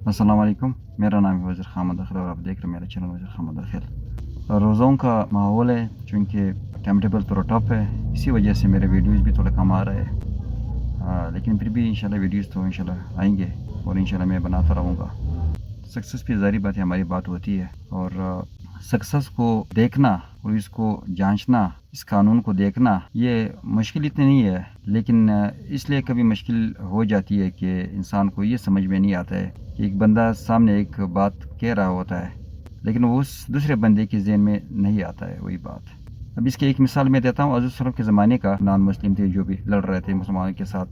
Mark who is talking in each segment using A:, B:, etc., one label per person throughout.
A: अस्सलाम वालेकुम। मेरा नाम है वज़ीर खामद अख्तर और आप देख रहे हैं मेरा चैनल वज़ीर खामद अख्तर। रोज़ों का माहौल है, चूँकि टेम्परेचर थोड़ा टफ है, इसी वजह से मेरे वीडियोज़ भी थोड़ा कम आ रहे हैं। लेकिन फिर भी इंशाल्लाह वीडियोज़ तो इंशाल्लाह आएंगे और इंशाल्लाह मैं बनाता रहूँगा। सक्सेस भी ज़ाहिर बात है हमारी बात होती है, और सक्सेस को देखना और इसको जांचना, इस कानून को देखना, ये मुश्किल इतनी नहीं है, लेकिन इसलिए कभी मुश्किल हो जाती है कि इंसान को ये समझ में नहीं आता है कि एक बंदा सामने एक बात कह रहा होता है, लेकिन वो उस दूसरे बंदे के ज़हन में नहीं आता है वही बात। अब इसकी एक मिसाल मैं देता हूँ। हज़रत सल्लल्लाहु अलैहि वसल्लम के ज़माने का नॉन मुस्लिम थे जो भी लड़ रहे थे मुसलमानों के साथ,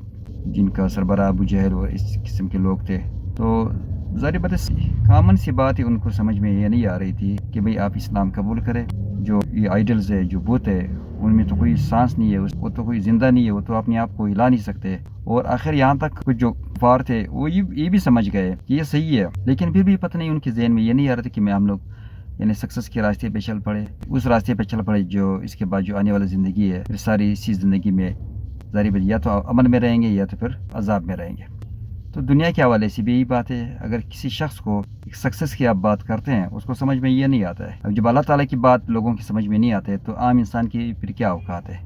A: जिनका सरबराह अबू जहल और इस किस्म के लोग थे। तो ज़ाहिर बात है, कॉमन सी बात है, उनको समझ में ये नहीं आ रही थी कि भाई आप इस्लाम कबूल करें। जो ये आइडल्स है, जो बुत है, उनमें तो कोई सांस नहीं है, वो तो कोई ज़िंदा नहीं है, वो तो अपने आप को हिला नहीं सकते। और आखिर यहाँ तक कुछ जो कुफार थे वो ये भी समझ गए कि ये सही है, लेकिन फिर भी पता नहीं उनके ज़हन में ये नहीं आ रहा था कि हम लोग यानी सक्सेस के रास्ते पे चल पड़े, उस रास्ते पे चल पड़े जो इसके बाद जो आने वाली ज़िंदगी है, फिर सारी इसी ज़िंदगी में ज़ाहिर बात या तो अमन में रहेंगे या तो फिर अजाब में रहेंगे। तो दुनिया के हवाले से भी यही बात है। अगर किसी शख्स को एक सक्सेस की आप बात करते हैं, उसको समझ में ये नहीं आता है। अब जब अल्लाह ताला की बात लोगों की समझ में नहीं आते है, तो आम इंसान की फिर क्या औकात है।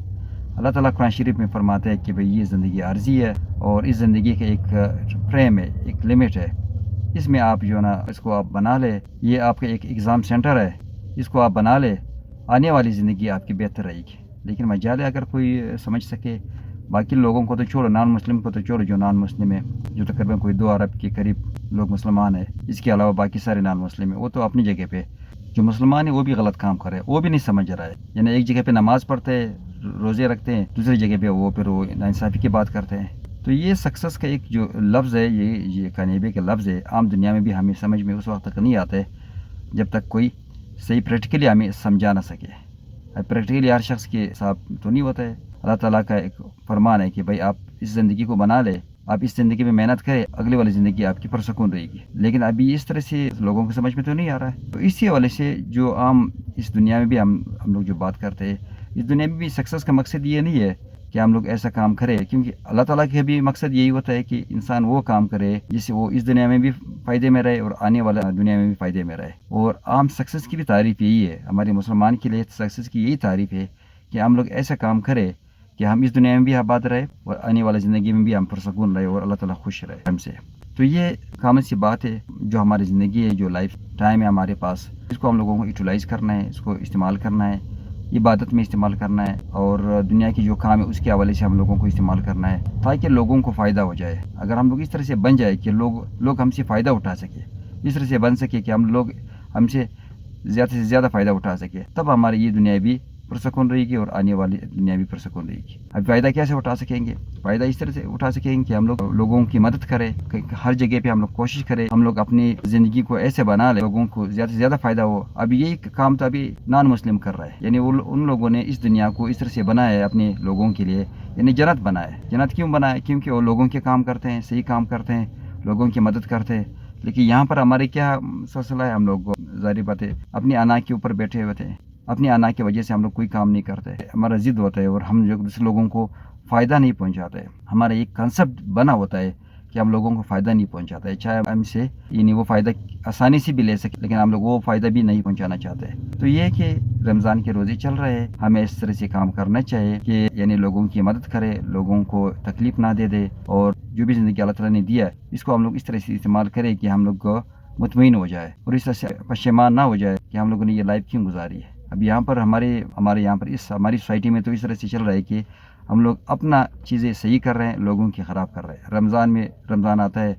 A: अल्लाह ताला कुरान शरीफ में फरमाता है कि भाई ये ज़िंदगी आर्जी है और इस ज़िंदगी का एक फ्रेम है, एक लिमिट है। इसमें आप जो है ना, इसको आप बना ले, ये आपका एक एग्ज़ाम सेंटर है, इसको आप बना ले, आने वाली ज़िंदगी आपकी बेहतर रहेगी। लेकिन मजाल है अगर कोई समझ सके। बाकी लोगों को तो छोड़ो, नॉन मुस्लिम को तो छोड़ो, जो नॉन मुस्लिम है, जो तकरीबन कोई 2 अरब के करीब लोग मुसलमान है, इसके अलावा बाकी सारे नॉन मुस्लिम है, वो तो अपनी जगह पे। जो मुसलमान है वो भी गलत काम कर रहे हैं, वो भी नहीं समझ रहा है। यानी एक जगह पे नमाज़ पढ़ते हैं, रोज़े रखते हैं, दूसरी जगह पे वो फिर वो नाइंसाफ़ी की बात करते हैं। तो ये सक्सेस का एक जो लफ्ज़ है, ये कामयाबी का लफ्ज़ है, आम दुनिया में भी हमें समझ में उस वक्त तक नहीं आता है जब तक कोई सही प्रैक्टिकली हमें समझा ना सके। अब प्रैक्टिकली हर शख्स के साथ तो नहीं होता है। अल्लाह ताला का एक फरमान है कि भाई आप इस ज़िंदगी को बना ले, आप इस ज़िंदगी में मेहनत करें, अगली वाली ज़िंदगी आपकी पुरसुकून रहेगी। लेकिन अभी इस तरह से लोगों को समझ में तो नहीं आ रहा है। तो इसी हवाले से जो आम इस दुनिया में भी हम लोग जो बात करते हैं, इस दुनिया में भी सक्सेस का मकसद ये नहीं है कि हम लोग ऐसा काम करें, क्योंकि अल्लाह ताला के भी मकसद यही होता है कि इंसान वो काम करे जिससे वो इस दुनिया में भी फ़ायदे में रहे और आने वाला दुनिया में भी फ़ायदे में रहे। और आम सक्सेस की भी तारीफ़ यही है, हमारे मुसलमान के लिए सक्सेस की यही तारीफ़ है कि हम लोग ऐसा काम करें कि हम इस दुनिया में भी आबाद रहे और आने वाली ज़िंदगी में भी हम पुरसकून रहे और अल्लाह ताला खुश रहे हमसे। तो ये कॉमन सी बात है। जो हमारी ज़िंदगी है, जो लाइफ टाइम है हमारे पास, इसको हम लोगों को यूटिलाइज़ करना है, इसको इस्तेमाल करना है, इबादत में इस्तेमाल करना है, और दुनिया की जो काम है उसके हवाले से हम लोगों को इस्तेमाल करना है, ताकि लोगों को फ़ायदा हो जाए। अगर हम लोग इस तरह से बन जाए कि लोग हमसे फ़ायदा उठा सके, इस तरह से बन सके कि हम लोग हमसे ज़्यादा से ज़्यादा फ़ायदा उठा सके, तब हमारी ये दुनिया भी पुरसकून रहेगी और आने वाली दुनिया भी पुरसकून रहेगी। अब फ़ायदा कैसे उठा सकेंगे? फ़ायदा इस तरह से उठा सकेंगे कि हम लोग लोगों की मदद करें, हर जगह पे हम लोग कोशिश करें, हम लोग अपनी ज़िंदगी को ऐसे बना लें लोगों को ज़्यादा से ज़्यादा फ़ायदा हो। अब यही काम तो अभी नॉन मुस्लिम कर रहा है, यानी उन लोगों ने इस दुनिया को इस तरह से बनाया है अपने लोगों के लिए, यानी जन्नत बनाया है। जन्नत क्यों बनाया? क्योंकि वो लोगों के काम करते हैं, सही काम करते हैं, लोगों की मदद करते हैं। लेकिन यहाँ पर हमारे क्या सिलसिला है, हम लोग ज़ाहिर बात है अपनी अना के ऊपर बैठे हुए थे, अपनी अना की वजह से हम लोग कोई काम नहीं करते, हमारा ज़िद होता है और हम जो दूसरे लोगों को फ़ायदा नहीं पहुंचाते। हमारा एक कंसेप्ट बना होता है कि हम लोगों को फ़ायदा नहीं पहुंचाता है, चाहे हमसे यानी वो फ़ायदा आसानी से भी ले सके, लेकिन हम लोग वो फ़ायदा भी नहीं पहुंचाना चाहते। तो ये है कि रमज़ान के रोज़े चल रहे हैं, हमें इस तरह से काम करना चाहिए कि यानी लोगों की मदद करें, लोगों को तकलीफ़ ना दे दे, और जो भी ज़िंदगी अल्लाह ताला ने दिया है इसको हम लोग इस तरह से इस्तेमाल करें कि हम लोग मुतमईन हो जाए और इस तरह से पशेमान ना हो जाए कि हम लोगों ने ये लाइफ क्यों गुजारी है। अब यहाँ पर हमारे यहाँ पर इस हमारी सोसाइटी में तो इस तरह से चल रहा है कि हम लोग अपना चीज़ें सही कर रहे हैं, लोगों की ख़राब कर रहे हैं। रमज़ान आता है,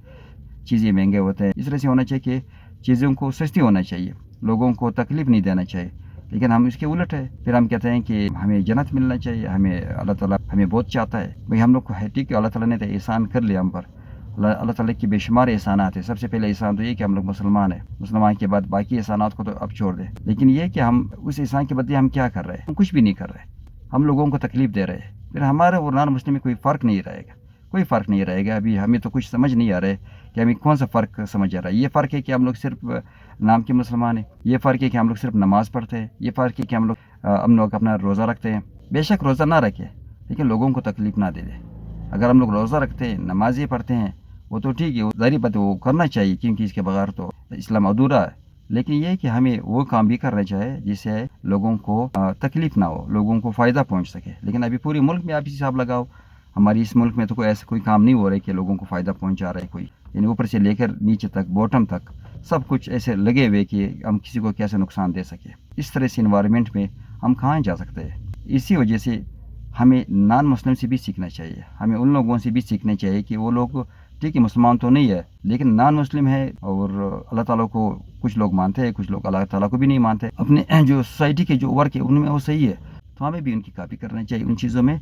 A: चीज़ें महंगे होते हैं, इस तरह से होना चाहिए कि चीज़ों को सस्ती होना चाहिए, लोगों को तकलीफ़ नहीं देना चाहिए। लेकिन हम इसके उलट है, फिर हम कहते हैं कि हमें जन्नत मिलना चाहिए, हमें अल्लाह ताला हमें बहुत चाहता है। भाई हम लोग को है ठीक है, अल्लाह ताला ने तो एहसान कर लिया हम पर, अल्लाह ताला की बेशुमार एहसानात है। सबसे पहले एहसान तो ये कि हम लोग मुसलमान हैं, मुसलमान के बाद बाकी एहसानात को तो अब छोड़ दें। लेकिन ये कि हम उस एहसान के बदले हम क्या कर रहे हैं? हम कुछ भी नहीं कर रहे, हम लोगों को तकलीफ़ दे रहे हैं। फिर हमारे और नॉन मुस्लिम में कोई फ़र्क नहीं रहेगा, कोई फ़र्क नहीं रहेगा। अभी हमें तो कुछ समझ नहीं आ रहा है कि हमें कौन सा फ़र्क समझ आ रहा है। ये फ़र्क है कि हम लोग सिर्फ नाम के मुसलमान हैं, ये फ़र्क है कि हम लोग सिर्फ नमाज़ पढ़ते हैं, ये फ़र्क है कि हम लोग अपना रोज़ा रखते हैं। बेशक रोज़ा ना रखें, लेकिन लोगों को तकलीफ़ ना दे दें। अगर हम लोग रोज़ा रखते हैं, नमाज़ें पढ़ते हैं وہ تو ٹھیک ہے، ظاہری بات ہے وہ کرنا چاہیے کیونکہ اس کے بغیر تو اسلام ادھورا ہے، لیکن یہ ہے کہ ہمیں وہ کام بھی کرنا چاہیے جس سے لوگوں کو تکلیف نہ ہو، لوگوں کو فائدہ پہنچ سکے. لیکن ابھی پورے ملک میں آپ حساب لگاؤ، ہماری اس ملک میں تو کوئی ایسا کوئی کام نہیں ہو رہا ہے کہ لوگوں کو فائدہ پہنچا رہا ہے کوئی، یعنی اوپر سے لے کر نیچے تک باٹم تک سب کچھ ایسے لگے ہوئے کہ ہم کسی کو کیسے نقصان دے سکے. اس طرح سے انوائرمنٹ میں ہم کہاں جا سکتے ہیں. اسی وجہ سے ہمیں نان مسلم سے بھی سیکھنا چاہیے، ہمیں ان لوگوں سے بھی سیکھنا چاہیے کہ وہ لوگ ٹھیک ہے مسلمان تو نہیں ہے لیکن نان مسلم ہے، اور اللہ تعالیٰ کو کچھ لوگ مانتے ہیں، کچھ لوگ اللہ تعالیٰ کو بھی نہیں مانتے. اپنے جو سوسائٹی کے جو ورک ہے ان میں وہ صحیح ہے، تو ہمیں بھی ان کی کاپی کرنا چاہیے ان چیزوں میں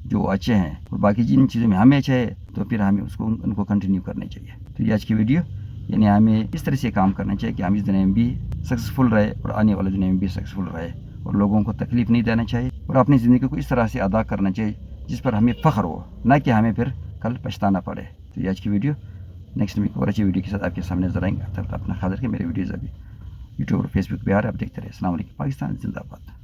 A: جو اچھے ہیں، اور باقی جن چیزوں میں ہمیں اچھے ہے تو پھر ہمیں اس کو ان کو کنٹینیو کرنا چاہیے. تو یہ آج کی ویڈیو، یعنی ہمیں اس طرح سے کام کرنا چاہیے کہ ہم اس دنیا میں بھی سکسیزفل رہے اور آنے والے دنیا میں بھی سکسیزفل رہے، اور لوگوں کو تکلیف نہیں دینا چاہیے، اور اپنی زندگی کو اس طرح سے ادا کرنا چاہیے جس پر ہمیں فخر ہو، نہ کہ ہمیں پھر کل پچھتانا پڑے. تو یہ آج کی ویڈیو، نیکسٹ ویک اور اچھی ویڈیو کے ساتھ آپ کے سامنے نظر آئیں گے. تب تک اپنا خیال رکھیں. میرے ویڈیوز ابھی یوٹیوب اور فیس بک پہ آ رہے ہیں، آپ دیکھتے رہے. السلام علیکم. پاکستان زندہ باد.